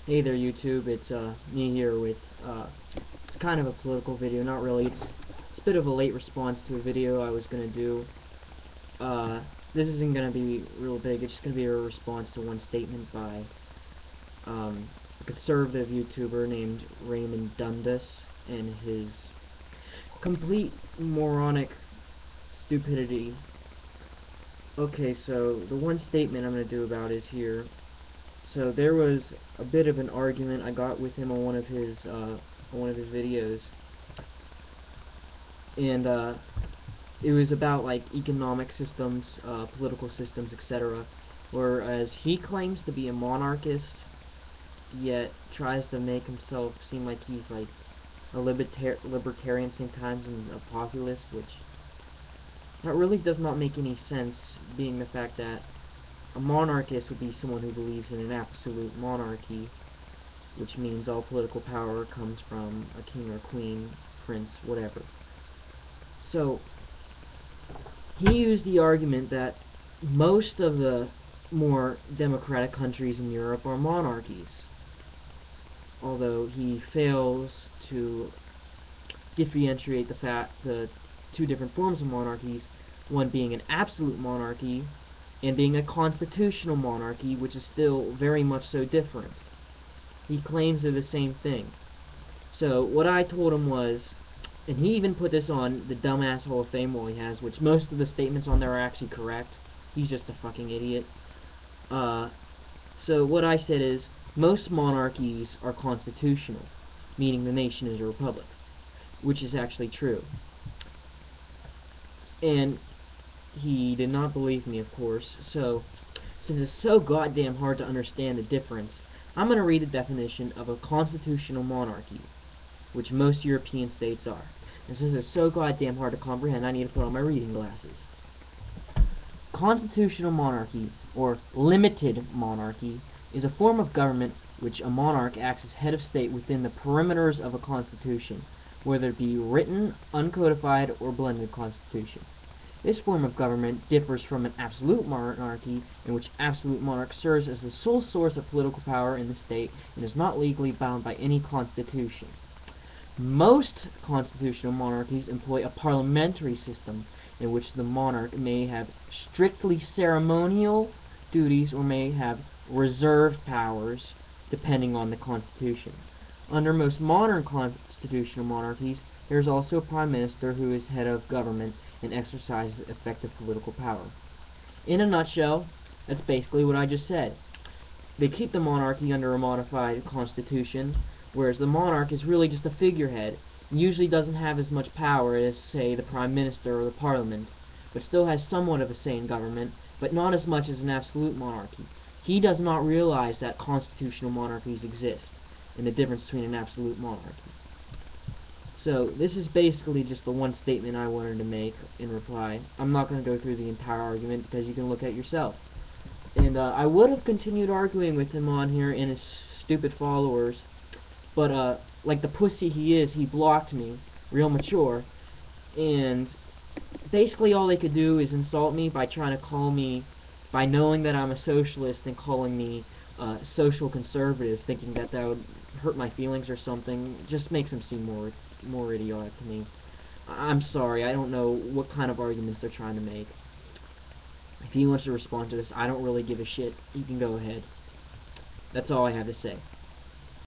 Hey there YouTube, it's me here with, it's kind of a political video, not really, it's a bit of a late response to a video I was gonna do. This isn't gonna be real big, it's just gonna be a response to one statement by, a conservative YouTuber named RaymondDundas and his complete moronic stupidity. Okay, so the one statement I'm gonna do about is here. So there was a bit of an argument I got with him on one of his videos, and it was about like economic systems, political systems, etc. Whereas he claims to be a monarchist, yet tries to make himself seem like he's like a libertarian sometimes and a populist, which that really does not make any sense, being the fact that a monarchist would be someone who believes in an absolute monarchy, which means all political power comes from a king or queen, prince, whatever. So, he used the argument that most of the more democratic countries in Europe are monarchies, although he fails to differentiate the two different forms of monarchies, one being an absolute monarchy and being a constitutional monarchy, which is still very much so different. He claims they're the same thing. So what I told him was, and he even put this on the Dumbass Hall of Fame wall he has, which most of the statements on there are actually correct. He's just a fucking idiot. So what I said is, most monarchies are constitutional, meaning the nation is a republic, which is actually true. And he did not believe me, of course, so since it's so goddamn hard to understand the difference, I'm going to read the definition of a constitutional monarchy, which most European states are. And since it's so goddamn hard to comprehend, I need to put on my reading glasses. Constitutional monarchy, or limited monarchy, is a form of government which a monarch acts as head of state within the perimeters of a constitution, whether it be written, uncodified, or blended constitution. This form of government differs from an absolute monarchy, in which absolute monarch serves as the sole source of political power in the state and is not legally bound by any constitution. Most constitutional monarchies employ a parliamentary system in which the monarch may have strictly ceremonial duties or may have reserved powers, depending on the constitution. Under most modern constitutional monarchies, there is also a prime minister who is head of government and exercises effective political power. In a nutshell, that's basically what I just said. They keep the monarchy under a modified constitution, whereas the monarch is really just a figurehead, and usually doesn't have as much power as, say, the prime minister or the parliament, but still has somewhat of a say in government, but not as much as an absolute monarchy. He does not realize that constitutional monarchies exist, and the difference between an absolute monarchy. So, this is basically just the one statement I wanted to make in reply. I'm not going to go through the entire argument because you can look at yourself. And I would have continued arguing with him on here and his stupid followers, but like the pussy he is, he blocked me, real mature, and basically all they could do is insult me by trying to call me, by knowing that I'm a socialist and calling me social conservative, thinking that that would hurt my feelings or something. It just makes him seem more idiotic to me. I'm sorry, I don't know what kind of arguments they're trying to make. If he wants to respond to this, I don't really give a shit. You can go ahead. That's all I have to say.